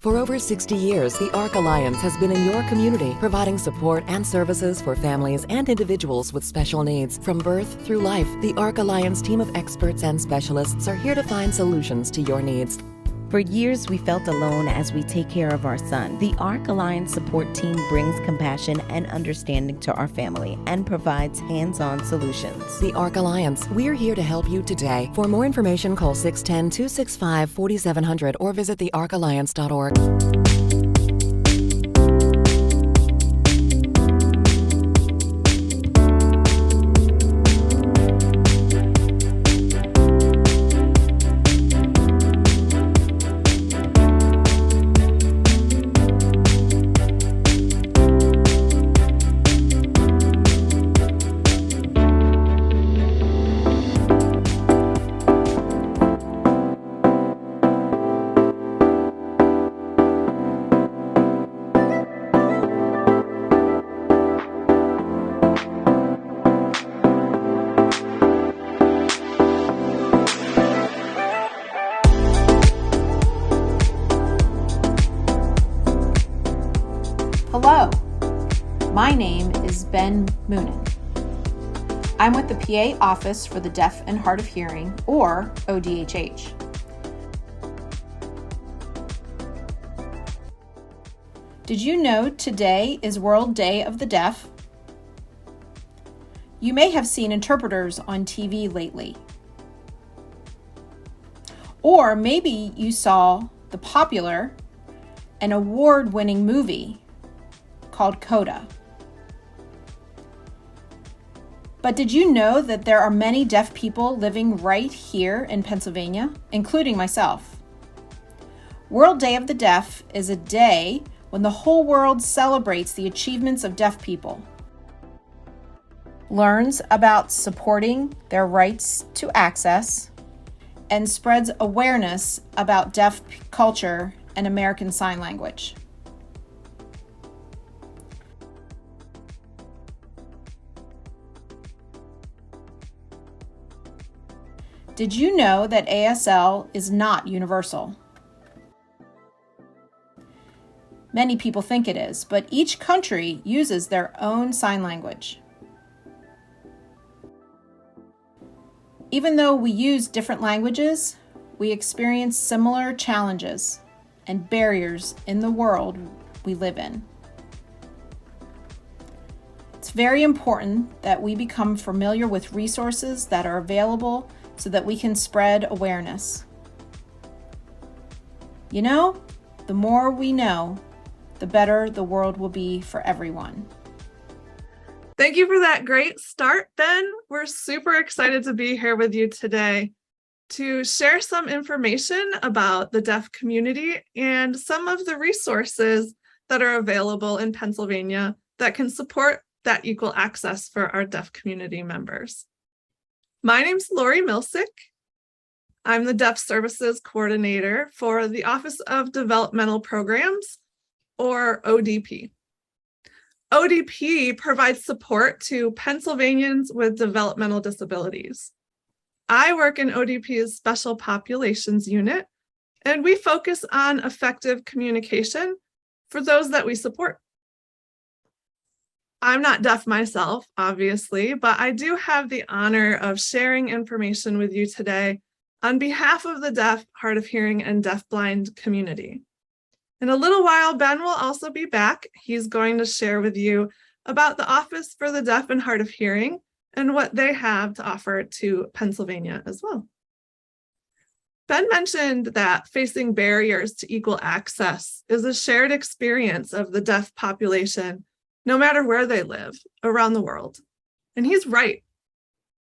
For over 60 years, the ARC Alliance has been in your community, providing support and services for families and individuals with special needs. From birth through life, the ARC Alliance team of experts and specialists are here to find solutions to your needs. For years, we felt alone as we take care of our son. The ARC Alliance support team brings compassion and understanding to our family and provides hands-on solutions. The ARC Alliance, we're here to help you today. For more information, call 610-265-4700 or visit thearcalliance.org. Hello, my name is Ben Moonen. I'm with the PA Office for the Deaf and Hard of Hearing, or ODHH. Did you know today is World Day of the Deaf? You may have seen interpreters on TV lately. Or maybe you saw the popular and award-winning movie called Coda. But did you know that there are many deaf people living right here in Pennsylvania, including myself? World Day of the Deaf is a day when the whole world celebrates the achievements of deaf people, learns about supporting their rights to access, and spreads awareness about deaf culture and American Sign Language. Did you know that ASL is not universal? Many people think it is, but each country uses their own sign language. Even though we use different languages, we experience similar challenges and barriers in the world we live in. It's very important that we become familiar with resources that are available so that we can spread awareness. You know, the more we know, the better the world will be for everyone. Thank you for that great start, Ben. We're super excited to be here with you today to share some information about the deaf community and some of the resources that are available in Pennsylvania that can support that equal access for our deaf community members. My name's Lori Milsick. I'm the Deaf Services Coordinator for the Office of Developmental Programs, or ODP. ODP provides support to Pennsylvanians with developmental disabilities. I work in ODP's Special Populations Unit, and we focus on effective communication for those that we support. I'm not deaf myself, obviously, but I do have the honor of sharing information with you today on behalf of the deaf, hard of hearing, and deafblind community. In a little while, Ben will also be back. He's going to share with you about the Office for the Deaf and Hard of Hearing and what they have to offer to Pennsylvania as well. Ben mentioned that facing barriers to equal access is a shared experience of the deaf population, no matter where they live around the world. And he's right.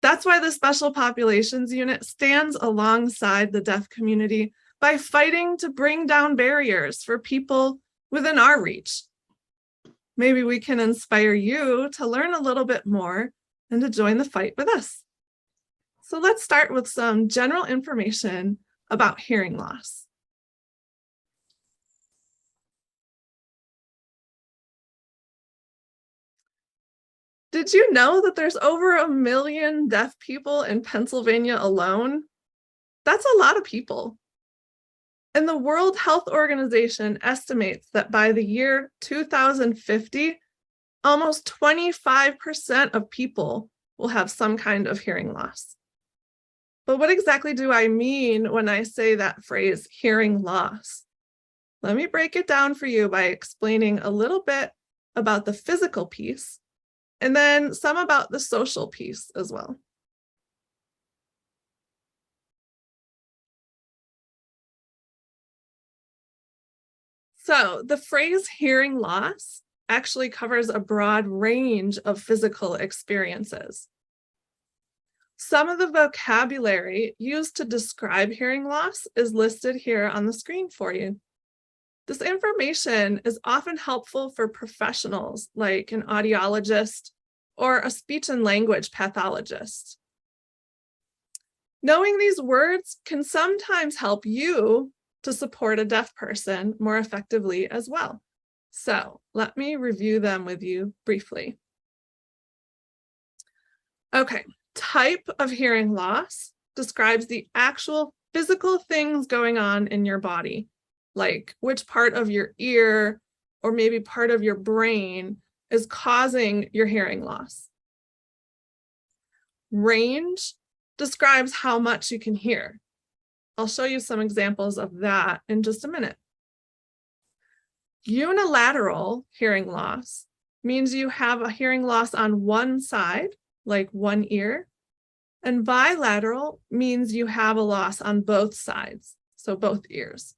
That's why the Special Populations Unit stands alongside the deaf community by fighting to bring down barriers for people within our reach. Maybe we can inspire you to learn a little bit more and to join the fight with us. So let's start with some general information about hearing loss. Did you know that there's over 1 million deaf people in Pennsylvania alone? That's a lot of people. And the World Health Organization estimates that by the year 2050, almost 25% of people will have some kind of hearing loss. But what exactly do I mean when I say that phrase, hearing loss? Let me break it down for you by explaining a little bit about the physical piece and then some about the social piece as well. So the phrase hearing loss actually covers a broad range of physical experiences. Some of the vocabulary used to describe hearing loss is listed here on the screen for you. This information is often helpful for professionals like an audiologist or a speech and language pathologist. Knowing these words can sometimes help you to support a deaf person more effectively as well. So let me review them with you briefly. Okay, type of hearing loss describes the actual physical things going on in your body, like which part of your ear or maybe part of your brain is causing your hearing loss. Range describes how much you can hear. I'll show you some examples of that in just a minute. Unilateral hearing loss means you have a hearing loss on one side, like one ear, and bilateral means you have a loss on both sides, so both ears.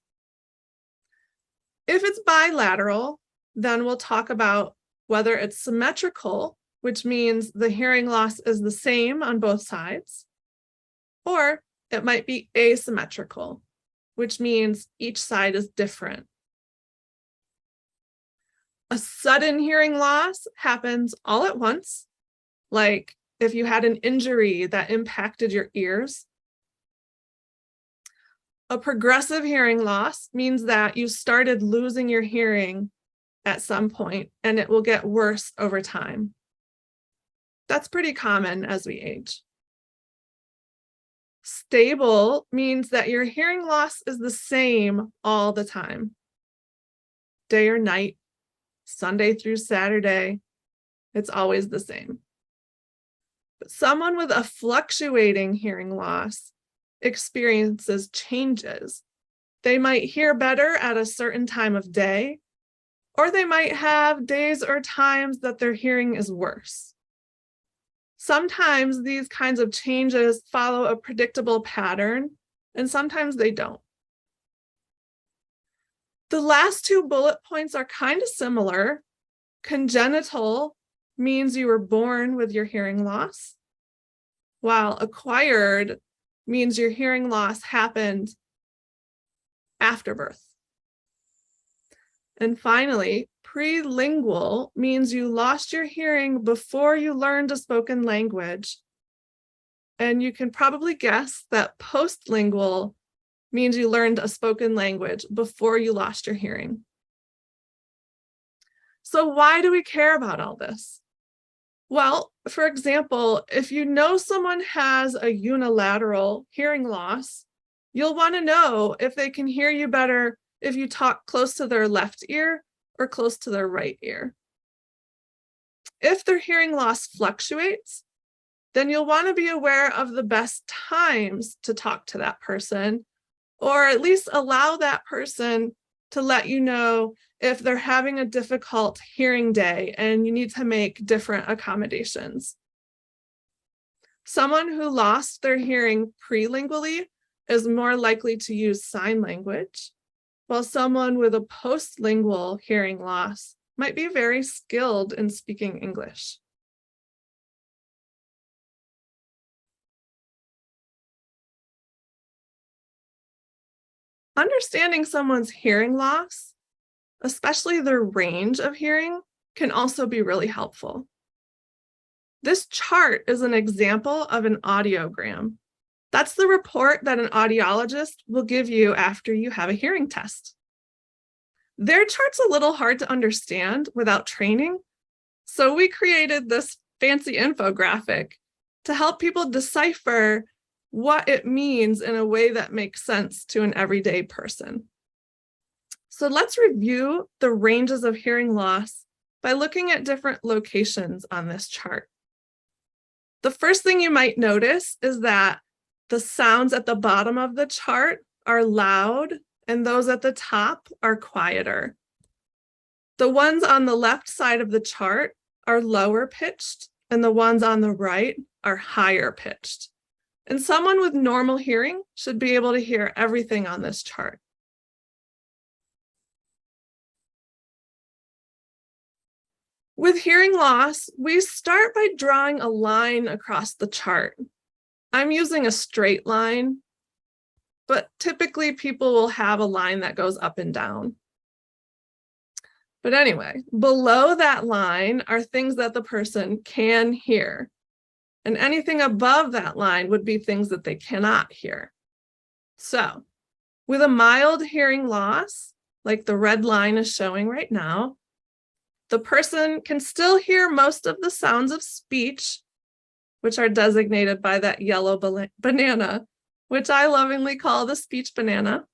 If it's bilateral, then we'll talk about whether it's symmetrical, which means the hearing loss is the same on both sides, or it might be asymmetrical, which means each side is different. A sudden hearing loss happens all at once, like if you had an injury that impacted your ears. A progressive hearing loss means that you started losing your hearing at some point and it will get worse over time. That's pretty common as we age. Stable means that your hearing loss is the same all the time. Day or night, Sunday through Saturday, it's always the same. But someone with a fluctuating hearing loss experiences changes. They might hear better at a certain time of day, or they might have days or times that their hearing is worse. Sometimes these kinds of changes follow a predictable pattern, and sometimes they don't. The last two bullet points are kind of similar. Congenital means you were born with your hearing loss, while acquired means your hearing loss happened after birth. And finally, prelingual means you lost your hearing before you learned a spoken language. And you can probably guess that postlingual means you learned a spoken language before you lost your hearing. So why do we care about all this? Well, for example, if you know someone has a unilateral hearing loss, you'll want to know if they can hear you better if you talk close to their left ear or close to their right ear. If their hearing loss fluctuates, then you'll want to be aware of the best times to talk to that person, or at least allow that person to let you know if they're having a difficult hearing day and you need to make different accommodations. Someone who lost their hearing prelingually is more likely to use sign language, while someone with a postlingual hearing loss might be very skilled in speaking English. Understanding someone's hearing loss, especially their range of hearing, can also be really helpful. This chart is an example of an audiogram. That's the report that an audiologist will give you after you have a hearing test. Their chart's a little hard to understand without training, so we created this fancy infographic to help people decipher what it means in a way that makes sense to an everyday person. So let's review the ranges of hearing loss by looking at different locations on this chart. The first thing you might notice is that the sounds at the bottom of the chart are loud and those at the top are quieter. The ones on the left side of the chart are lower pitched and the ones on the right are higher pitched. And someone with normal hearing should be able to hear everything on this chart. With hearing loss, we start by drawing a line across the chart. I'm using a straight line, but typically people will have a line that goes up and down. But anyway, below that line are things that the person can hear. And anything above that line would be things that they cannot hear. So with a mild hearing loss, like the red line is showing right now, the person can still hear most of the sounds of speech, which are designated by that yellow banana, which I lovingly call the speech banana.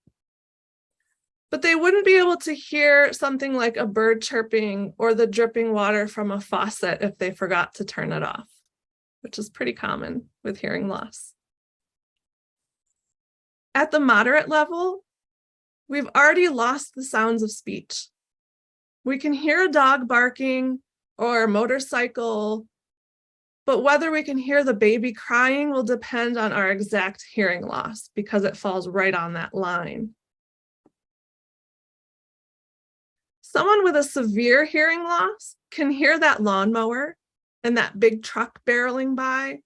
But they wouldn't be able to hear something like a bird chirping or the dripping water from a faucet if they forgot to turn it off, which is pretty common with hearing loss. At the moderate level, we've already lost the sounds of speech. We can hear a dog barking or a motorcycle, but whether we can hear the baby crying will depend on our exact hearing loss because it falls right on that line. Someone with a severe hearing loss can hear that lawnmower and that big truck barreling by,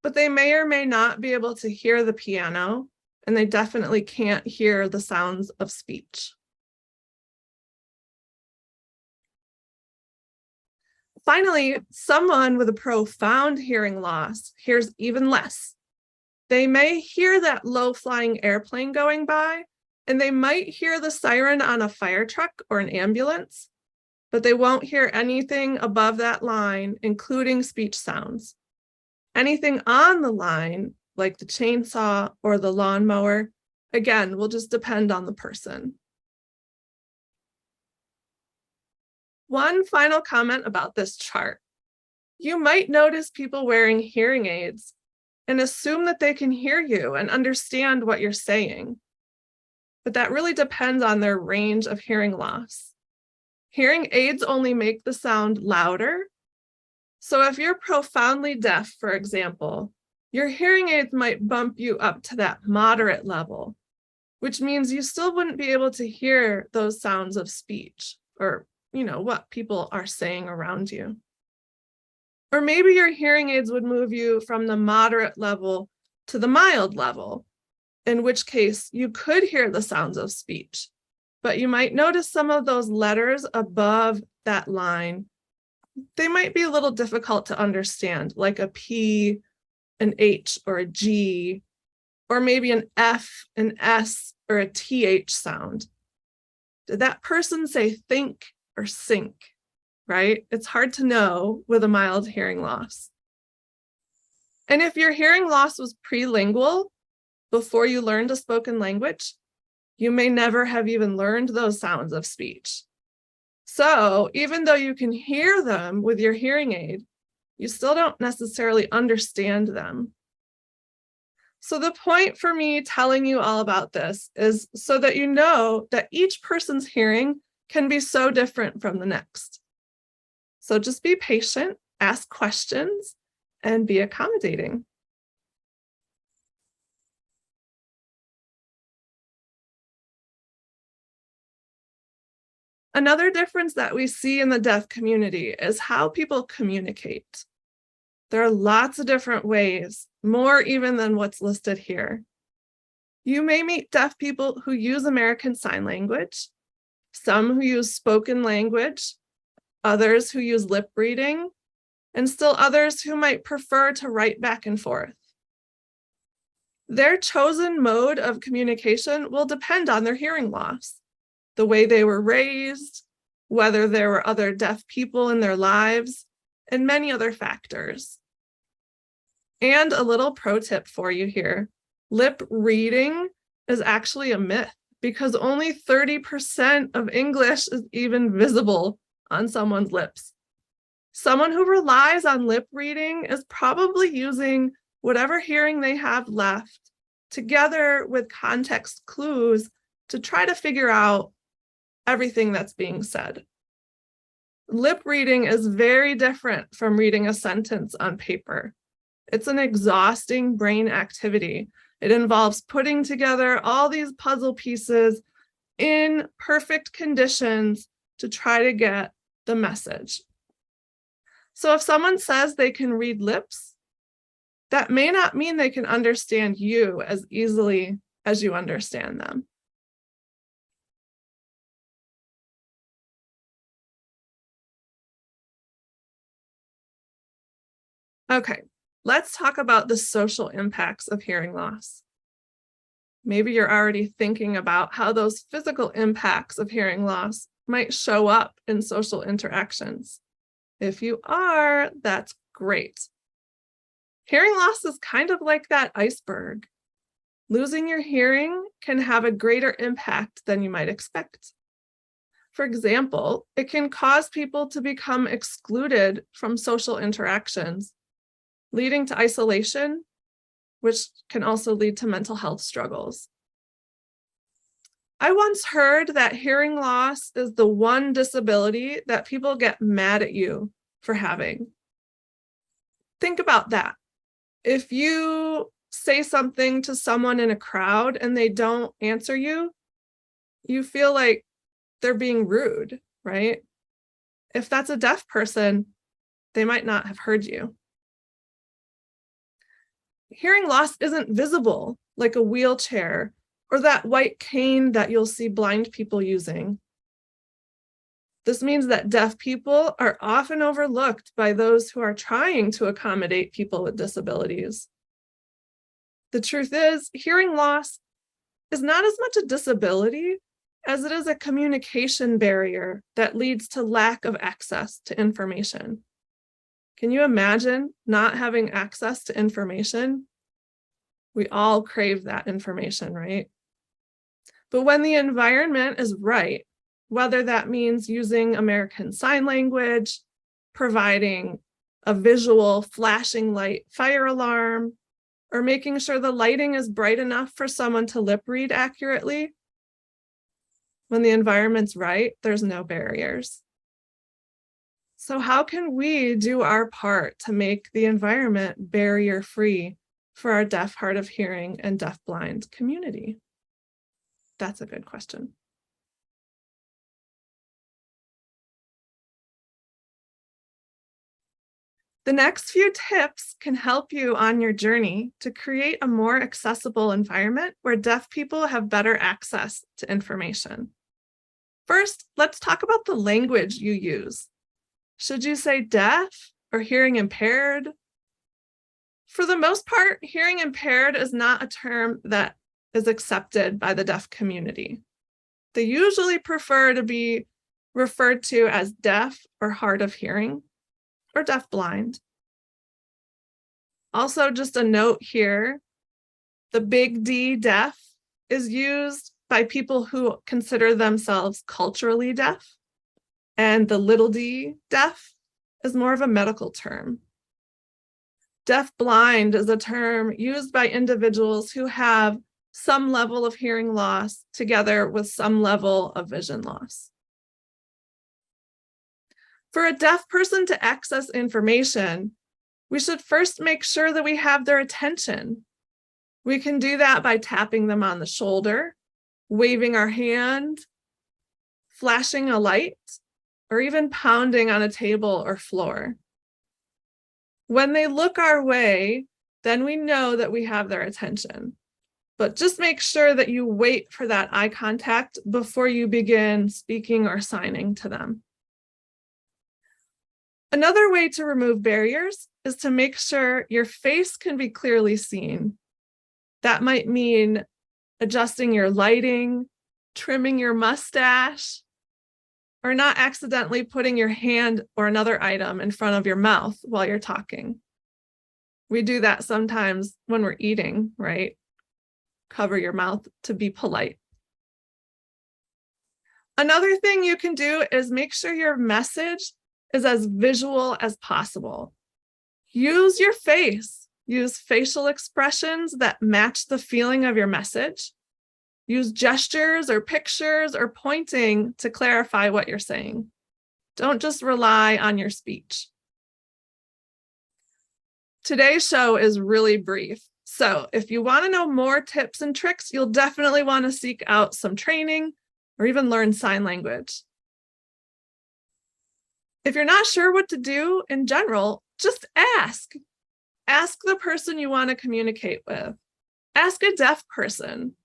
but they may or may not be able to hear the piano, and they definitely can't hear the sounds of speech. Finally, someone with a profound hearing loss hears even less. They may hear that low-flying airplane going by, and they might hear the siren on a fire truck or an ambulance, but they won't hear anything above that line, including speech sounds. Anything on the line, like the chainsaw or the lawnmower, again, will just depend on the person. One final comment about this chart. You might notice people wearing hearing aids and assume that they can hear you and understand what you're saying. But that really depends on their range of hearing loss. Hearing aids only make the sound louder. So if you're profoundly deaf, for example, your hearing aids might bump you up to that moderate level, which means you still wouldn't be able to hear those sounds of speech or, what people are saying around you. Or maybe your hearing aids would move you from the moderate level to the mild level, in which case you could hear the sounds of speech, but you might notice some of those letters above that line, they might be a little difficult to understand, like a P, an H, or a G, or maybe an F, an S, or a TH sound. Did that person say think or sink, right? It's hard to know with a mild hearing loss. And if your hearing loss was prelingual, before you learned a spoken language, you may never have even learned those sounds of speech. So even though you can hear them with your hearing aid, you still don't necessarily understand them. So the point for me telling you all about this is so that you know that each person's hearing can be so different from the next. So just be patient, ask questions, and be accommodating. Another difference that we see in the deaf community is how people communicate. There are lots of different ways, more even than what's listed here. You may meet deaf people who use American Sign Language, some who use spoken language, others who use lip reading, and still others who might prefer to write back and forth. Their chosen mode of communication will depend on their hearing loss, the way they were raised, whether there were other deaf people in their lives, and many other factors. And a little pro tip for you here. Lip reading is actually a myth because only 30% of English is even visible on someone's lips. Someone who relies on lip reading is probably using whatever hearing they have left together with context clues to try to figure out everything that's being said. Lip reading is very different from reading a sentence on paper. It's an exhausting brain activity. It involves putting together all these puzzle pieces in perfect conditions to try to get the message. So if someone says they can read lips, that may not mean they can understand you as easily as you understand them. Okay, let's talk about the social impacts of hearing loss. Maybe you're already thinking about how those physical impacts of hearing loss might show up in social interactions. If you are, that's great. Hearing loss is kind of like that iceberg. Losing your hearing can have a greater impact than you might expect. For example, it can cause people to become excluded from social interactions, leading to isolation, which can also lead to mental health struggles. I once heard that hearing loss is the one disability that people get mad at you for having. Think about that. If you say something to someone in a crowd and they don't answer you, you feel like they're being rude, right? If that's a deaf person, they might not have heard you. Hearing loss isn't visible like a wheelchair or that white cane that you'll see blind people using. This means that deaf people are often overlooked by those who are trying to accommodate people with disabilities. The truth is, hearing loss is not as much a disability as it is a communication barrier that leads to lack of access to information. Can you imagine not having access to information? We all crave that information, right? But when the environment is right, whether that means using American Sign Language, providing a visual flashing light fire alarm, or making sure the lighting is bright enough for someone to lip read accurately, when the environment's right, there's no barriers. So how can we do our part to make the environment barrier-free for our deaf, hard of hearing, and deafblind community? That's a good question. The next few tips can help you on your journey to create a more accessible environment where deaf people have better access to information. First, let's talk about the language you use. Should you say deaf or hearing impaired? For the most part, hearing impaired is not a term that is accepted by the deaf community. They usually prefer to be referred to as deaf or hard of hearing, or deafblind. Also, just a note here, the big D, deaf, is used by people who consider themselves culturally deaf, and the little d, deaf, is more of a medical term. Deafblind is a term used by individuals who have some level of hearing loss together with some level of vision loss. For a deaf person to access information, we should first make sure that we have their attention. We can do that by tapping them on the shoulder, waving our hand, flashing a light, or even pounding on a table or floor. When they look our way, then we know that we have their attention. But just make sure that you wait for that eye contact before you begin speaking or signing to them. Another way to remove barriers is to make sure your face can be clearly seen. That might mean adjusting your lighting, trimming your mustache, or not accidentally putting your hand or another item in front of your mouth while you're talking. We do that sometimes when we're eating, right? Cover your mouth to be polite. Another thing you can do is make sure your message is as visual as possible. Use your face. Use facial expressions that match the feeling of your message. Use gestures or pictures or pointing to clarify what you're saying. Don't just rely on your speech. Today's show is really brief. So if you want to know more tips and tricks, you'll definitely want to seek out some training or even learn sign language. If you're not sure what to do in general, just ask. Ask the person you want to communicate with. Ask a deaf person.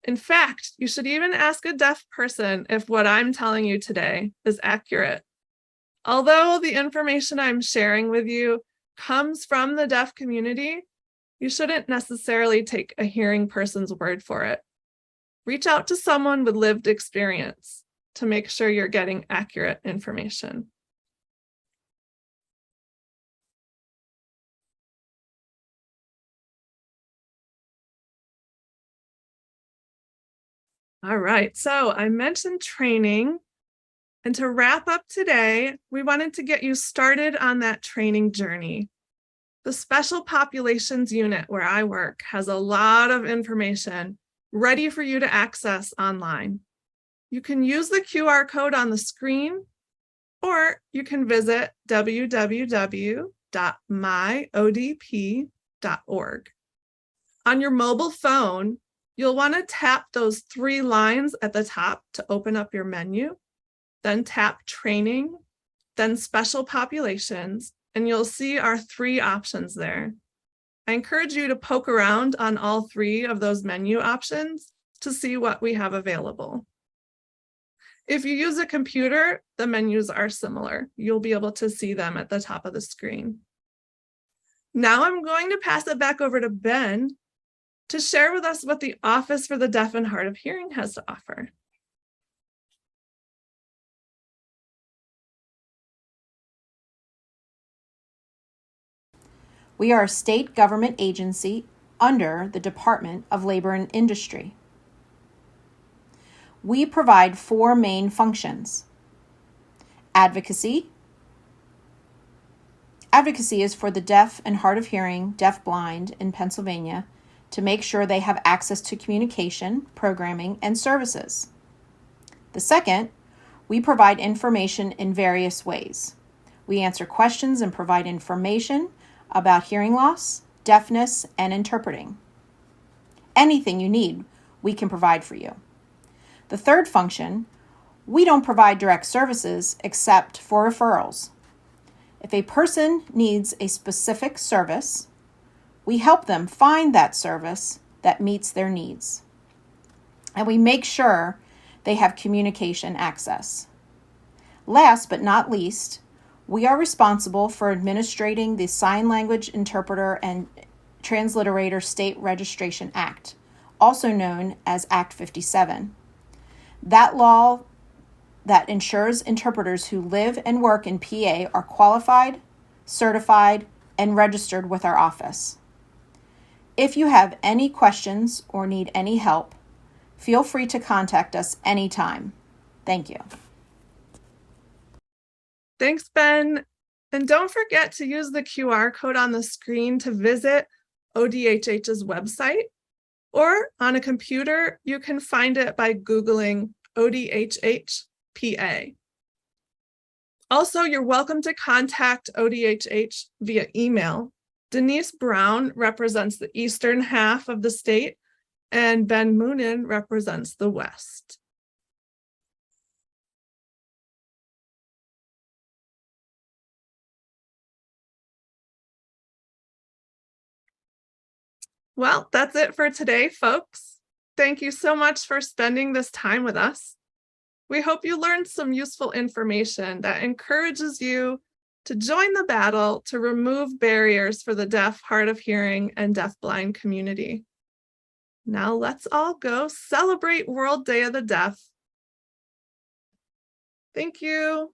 In fact, you should even ask a deaf person if what I'm telling you today is accurate. Although the information I'm sharing with you comes from the deaf community, you shouldn't necessarily take a hearing person's word for it. Reach out to someone with lived experience to make sure you're getting accurate information. All right, so I mentioned training. And to wrap up today, we wanted to get you started on that training journey. The Special Populations Unit where I work has a lot of information ready for you to access online. You can use the QR code on the screen, or you can visit www.myodp.org. On your mobile phone, you'll want to tap those 3 lines at the top to open up your menu. Then tap Training, then Special Populations, and you'll see our 3 options there. I encourage you to poke around on all 3 of those menu options to see what we have available. If you use a computer, the menus are similar. You'll be able to see them at the top of the screen. Now I'm going to pass it back over to Ben to share with us what the Office for the Deaf and Hard of Hearing has to offer. We are a state government agency under the Department of Labor and Industry. We provide 4 main functions. Advocacy. Advocacy is for the deaf and hard of hearing, deaf-blind in Pennsylvania to make sure they have access to communication, programming, and services. The second, we provide information in various ways. We answer questions and provide information about hearing loss, deafness, and interpreting. Anything you need, we can provide for you. The third function, we don't provide direct services except for referrals. If a person needs a specific service, we help them find that service that meets their needs. And we make sure they have communication access. Last but not least, we are responsible for administrating the Sign Language Interpreter and Transliterator State Registration Act, also known as Act 57. That law that ensures interpreters who live and work in PA are qualified, certified, and registered with our office. If you have any questions or need any help, feel free to contact us anytime. Thank you. Thanks, Ben. And don't forget to use the QR code on the screen to visit ODHH's website, or on a computer, you can find it by Googling ODHH PA. Also, you're welcome to contact ODHH via email. Denise Brown represents the eastern half of the state, and Ben Moonen represents the west. Well, that's it for today, folks. Thank you so much for spending this time with us. We hope you learned some useful information that encourages you to join the battle to remove barriers for the deaf, hard of hearing, and deafblind community. Now let's all go celebrate World Day of the Deaf. Thank you.